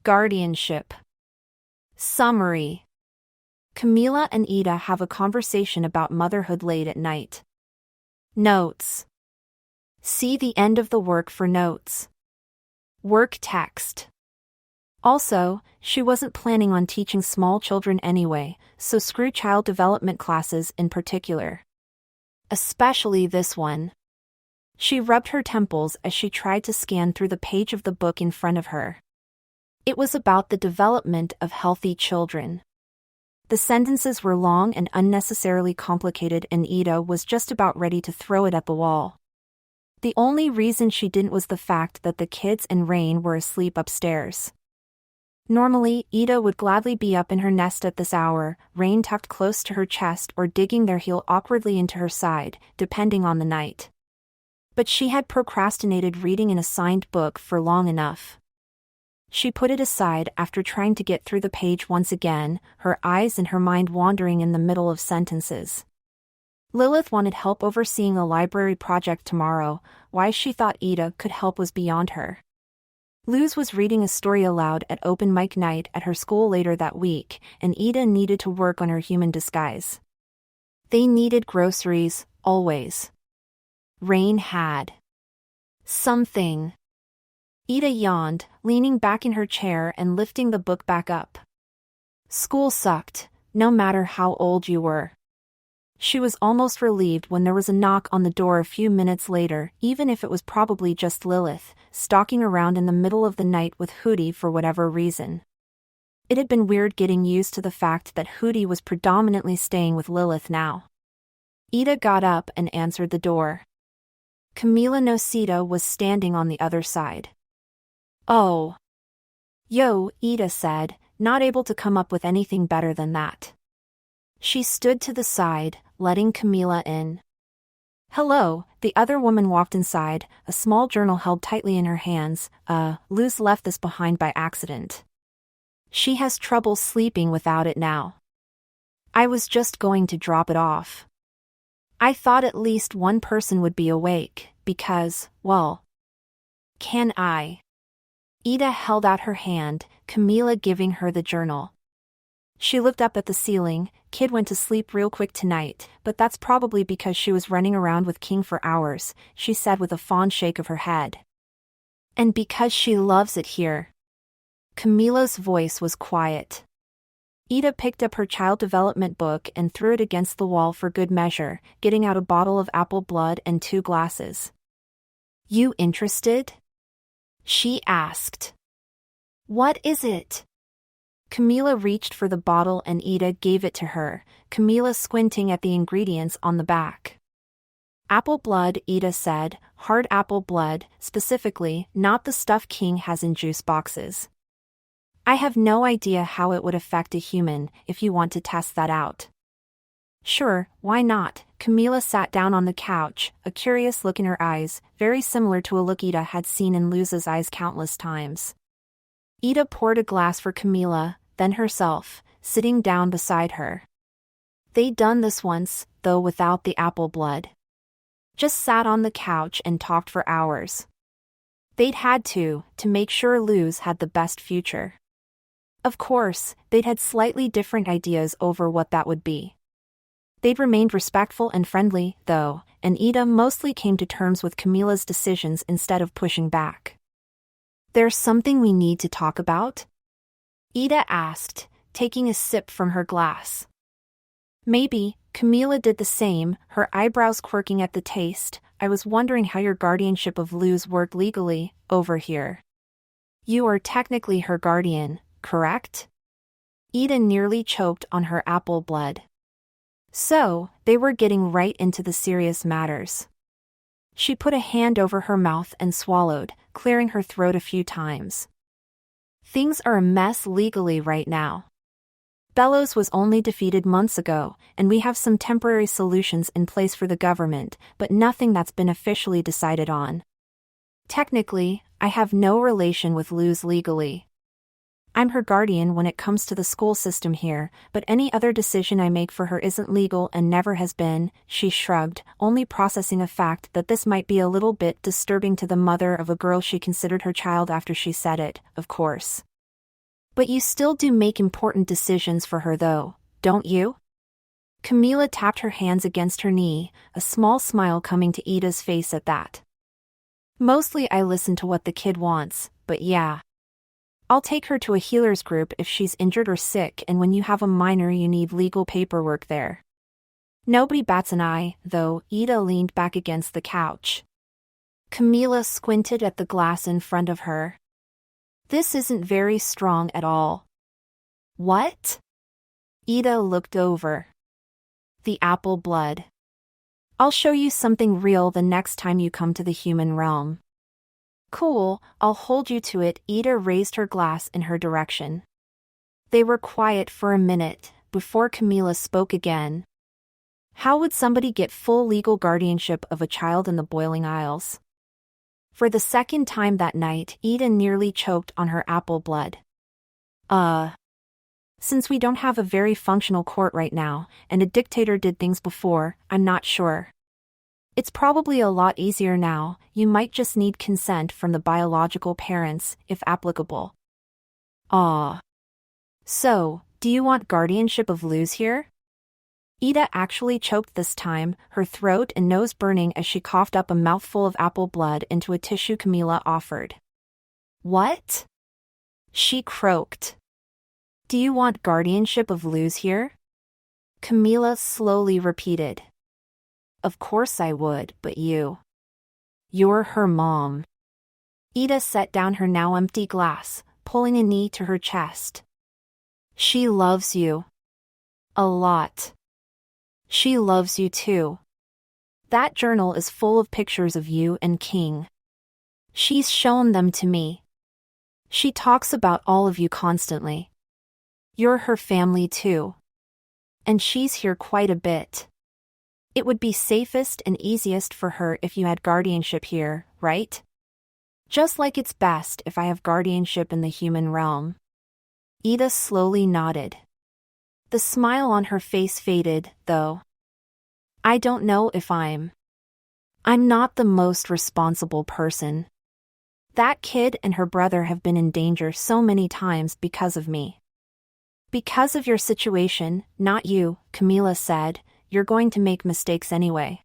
Guardianship. Summary. Camila and Ida have a conversation about motherhood late at night. Notes. See the end of the work for notes. Work text. Also, she wasn't planning on teaching small children anyway, so screw child development classes in particular. Especially this one. She rubbed her temples as she tried to scan through the page of the book in front of her. It was about the development of healthy children. The sentences were long and unnecessarily complicated, and Ida was just about ready to throw it at the wall. The only reason she didn't was the fact that the kids and Rain were asleep upstairs. Normally, Ida would gladly be up in her nest at this hour, Rain tucked close to her chest or digging their heel awkwardly into her side, depending on the night. But she had procrastinated reading an assigned book for long enough. She put it aside after trying to get through the page once again, her eyes and her mind wandering in the middle of sentences. Lilith wanted help overseeing a library project tomorrow. Why she thought Ida could help was beyond her. Luz was reading a story aloud at open mic night at her school later that week, and Ida needed to work on her human disguise. They needed groceries, always. Rain had something. Ida yawned, leaning back in her chair and lifting the book back up. School sucked, no matter how old you were. She was almost relieved when there was a knock on the door a few minutes later, even if it was probably just Lilith, stalking around in the middle of the night with Hootie for whatever reason. It had been weird getting used to the fact that Hootie was predominantly staying with Lilith now. Ida got up and answered the door. Camila Nocita was standing on the other side. Oh. Yo, Ida said, not able to come up with anything better than that. She stood to the side, letting Camila in. Hello, the other woman walked inside, a small journal held tightly in her hands. Luz left this behind by accident. She has trouble sleeping without it now. I was just going to drop it off. I thought at least one person would be awake, because, well. Can I? Ida held out her hand, Camila giving her the journal. She looked up at the ceiling. Kid went to sleep real quick tonight, but that's probably because she was running around with King for hours, she said with a fond shake of her head. And because she loves it here. Camila's voice was quiet. Ida picked up her child development book and threw it against the wall for good measure, getting out a bottle of apple blood and 2 glasses. You interested? She asked. What is it? Camila reached for the bottle and Ida gave it to her, Camila squinting at the ingredients on the back. Apple blood, Ida said, hard apple blood, specifically, not the stuff King has in juice boxes. I have no idea how it would affect a human, if you want to test that out. Sure, why not? Camila sat down on the couch, a curious look in her eyes, very similar to a look Ida had seen in Luz's eyes countless times. Ida poured a glass for Camila, then herself, sitting down beside her. They'd done this once, though without the apple blood. Just sat on the couch and talked for hours. They'd had to make sure Luz had the best future. Of course, they'd had slightly different ideas over what that would be. They'd remained respectful and friendly, though, and Ida mostly came to terms with Camila's decisions instead of pushing back. There's something we need to talk about? Ida asked, taking a sip from her glass. Maybe. Camila did the same, her eyebrows quirking at the taste. I was wondering how your guardianship of Luz worked legally, over here. You are technically her guardian, correct? Ida nearly choked on her apple blood. So, they were getting right into the serious matters. She put a hand over her mouth and swallowed, clearing her throat a few times. Things are a mess legally right now. Bellows was only defeated months ago, and we have some temporary solutions in place for the government, but nothing that's been officially decided on. Technically, I have no relation with Luz legally. I'm her guardian when it comes to the school system here, but any other decision I make for her isn't legal and never has been, she shrugged, only processing a fact that this might be a little bit disturbing to the mother of a girl she considered her child after she said it, of course. But you still do make important decisions for her though, don't you? Camila tapped her hands against her knee, a small smile coming to Ida's face at that. Mostly I listen to what the kid wants, but yeah. I'll take her to a healer's group if she's injured or sick, and when you have a minor you need legal paperwork there. Nobody bats an eye, though. Ida leaned back against the couch. Camila squinted at the glass in front of her. This isn't very strong at all. What? Ida looked over. The apple blood. I'll show you something real the next time you come to the human realm. Cool, I'll hold you to it. Ida raised her glass in her direction. They were quiet for a minute, before Camila spoke again. How would somebody get full legal guardianship of a child in the Boiling Isles? For the second time that night, Ida nearly choked on her apple blood. Since we don't have a very functional court right now, and a dictator did things before, I'm not sure. It's probably a lot easier now. You might just need consent from the biological parents, if applicable. So, do you want guardianship of Luz here? Ida actually choked this time, her throat and nose burning as she coughed up a mouthful of apple blood into a tissue Camila offered. What? She croaked. Do you want guardianship of Luz here? Camila slowly repeated. Of course I would, but you. You're her mom. Ida set down her now empty glass, pulling a knee to her chest. She loves you. A lot. She loves you too. That journal is full of pictures of you and King. She's shown them to me. She talks about all of you constantly. You're her family too. And she's here quite a bit. It would be safest and easiest for her if you had guardianship here, right? Just like it's best if I have guardianship in the human realm. Ida slowly nodded. The smile on her face faded, though. I don't know if I'm not the most responsible person. That kid and her brother have been in danger so many times because of me. Because of your situation, not you, Camila said. You're going to make mistakes anyway.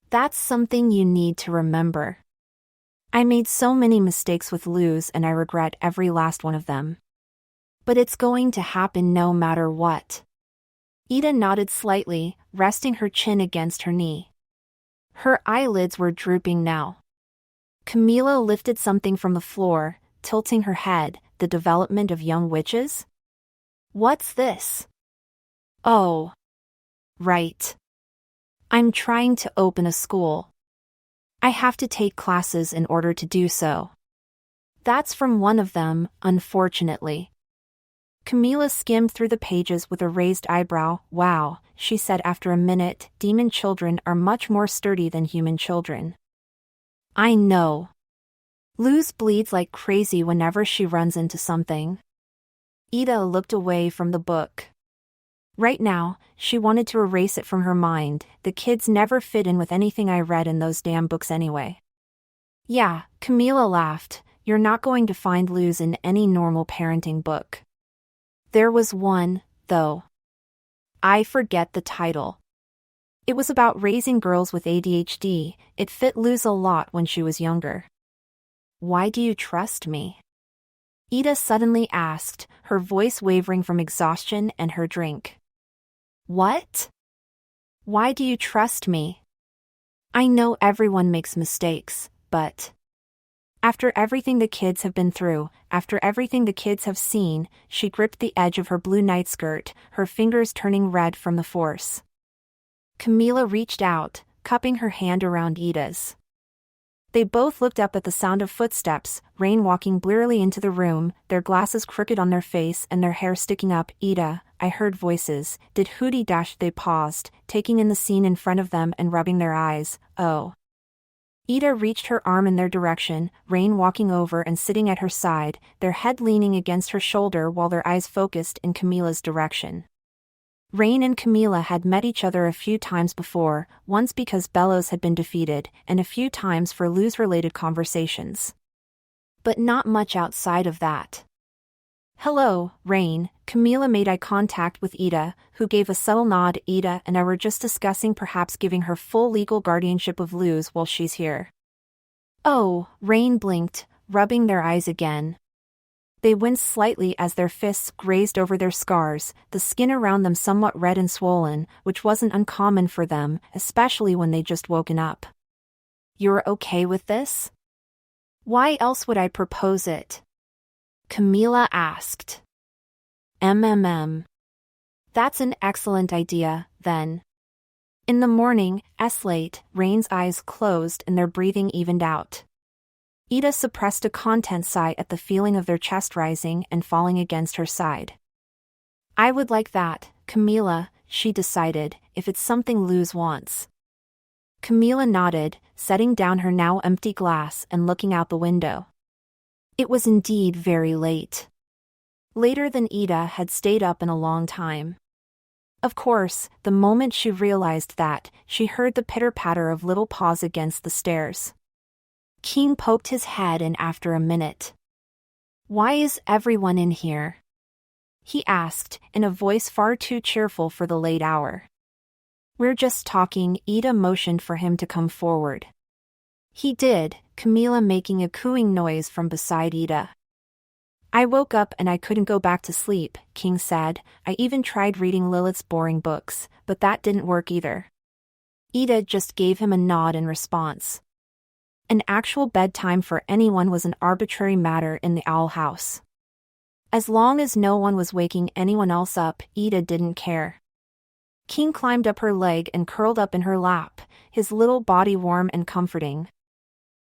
That's something you need to remember. I made so many mistakes with Luz and I regret every last one of them. But it's going to happen no matter what. Ida nodded slightly, resting her chin against her knee. Her eyelids were drooping now. Camila lifted something from the floor, tilting her head. The development of young witches? What's this? Oh. Right. I'm trying to open a school. I have to take classes in order to do so. That's from one of them, unfortunately. Camila skimmed through the pages with a raised eyebrow. Wow, she said after a minute, demon children are much more sturdy than human children. I know. Luz bleeds like crazy whenever she runs into something. Ida looked away from the book. Right now, she wanted to erase it from her mind. The kids never fit in with anything I read in those damn books anyway. Yeah, Camila laughed. You're not going to find Luz in any normal parenting book. There was one, though. I forget the title. It was about raising girls with ADHD. It fit Luz a lot when she was younger. Why do you trust me? Ida suddenly asked, her voice wavering from exhaustion and her drink. What? Why do you trust me? I know everyone makes mistakes, but... After everything the kids have been through, after everything the kids have seen, she gripped the edge of her blue nightskirt, her fingers turning red from the force. Camila reached out, cupping her hand around Ida's. They both looked up at the sound of footsteps, Rain walking blearily into the room, their glasses crooked on their face and their hair sticking up. Ida, I heard voices. Did Hootie dash? They paused, taking in the scene in front of them and rubbing their eyes. Oh. Ida reached her arm in their direction, Rain walking over and sitting at her side, their head leaning against her shoulder while their eyes focused in Camila's direction. Rain and Camila had met each other a few times before, once because Bellows had been defeated, and a few times for Luz-related conversations. But not much outside of that. Hello, Rain. Camila made eye contact with Ida, who gave a subtle nod. Ida and I were just discussing perhaps giving her full legal guardianship of Luz while she's here. Oh, Rain blinked, rubbing their eyes again. They winced slightly as their fists grazed over their scars, the skin around them somewhat red and swollen, which wasn't uncommon for them, especially when they'd just woken up. You're okay with this? Why else would I propose it? Camila asked. That's an excellent idea, then. In the morning, late, Rain's eyes closed and their breathing evened out. Ida suppressed a content sigh at the feeling of their chest rising and falling against her side. I would like that, Camila, she decided, if it's something Luz wants. Camila nodded, setting down her now empty glass and looking out the window. It was indeed very late. Later than Ida had stayed up in a long time. Of course, the moment she realized that, she heard the pitter-patter of little paws against the stairs. King poked his head in after a minute. Why is everyone in here? He asked, in a voice far too cheerful for the late hour. We're just talking. Ida motioned for him to come forward. He did, Camila making a cooing noise from beside Ida. I woke up and I couldn't go back to sleep, King said. I even tried reading Lilith's boring books, but that didn't work either. Ida just gave him a nod in response. An actual bedtime for anyone was an arbitrary matter in the Owl House. As long as no one was waking anyone else up, Ida didn't care. King climbed up her leg and curled up in her lap, his little body warm and comforting.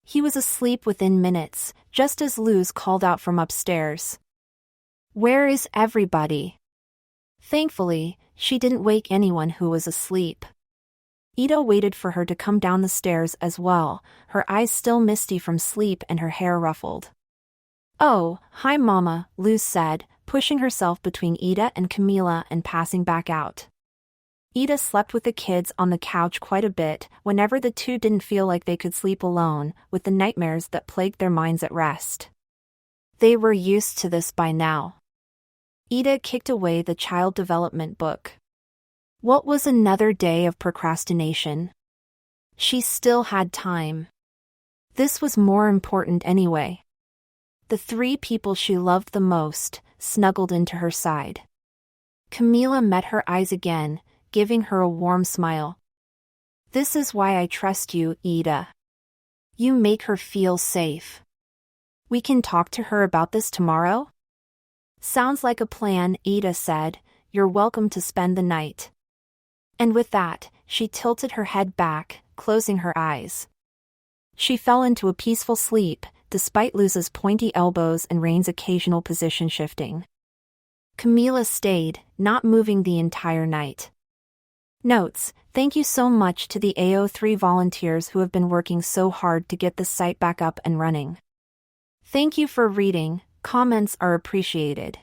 He was asleep within minutes, just as Luz called out from upstairs. Where is everybody? Thankfully, she didn't wake anyone who was asleep. Ida waited for her to come down the stairs as well, her eyes still misty from sleep and her hair ruffled. Oh, hi Mama, Luz said, pushing herself between Ida and Camila and passing back out. Ida slept with the kids on the couch quite a bit whenever the two didn't feel like they could sleep alone, with the nightmares that plagued their minds at rest. They were used to this by now. Ida kicked away the child development book. What was another day of procrastination? She still had time. This was more important anyway. The three people she loved the most snuggled into her side. Camila met her eyes again, giving her a warm smile. This is why I trust you, Ida. You make her feel safe. We can talk to her about this tomorrow? Sounds like a plan, Ida said. You're welcome to spend the night. And with that, she tilted her head back, closing her eyes. She fell into a peaceful sleep, despite Luz's pointy elbows and Rain's occasional position shifting. Camila stayed, not moving the entire night. Notes: thank you so much to the AO3 volunteers who have been working so hard to get the site back up and running. Thank you for reading, comments are appreciated.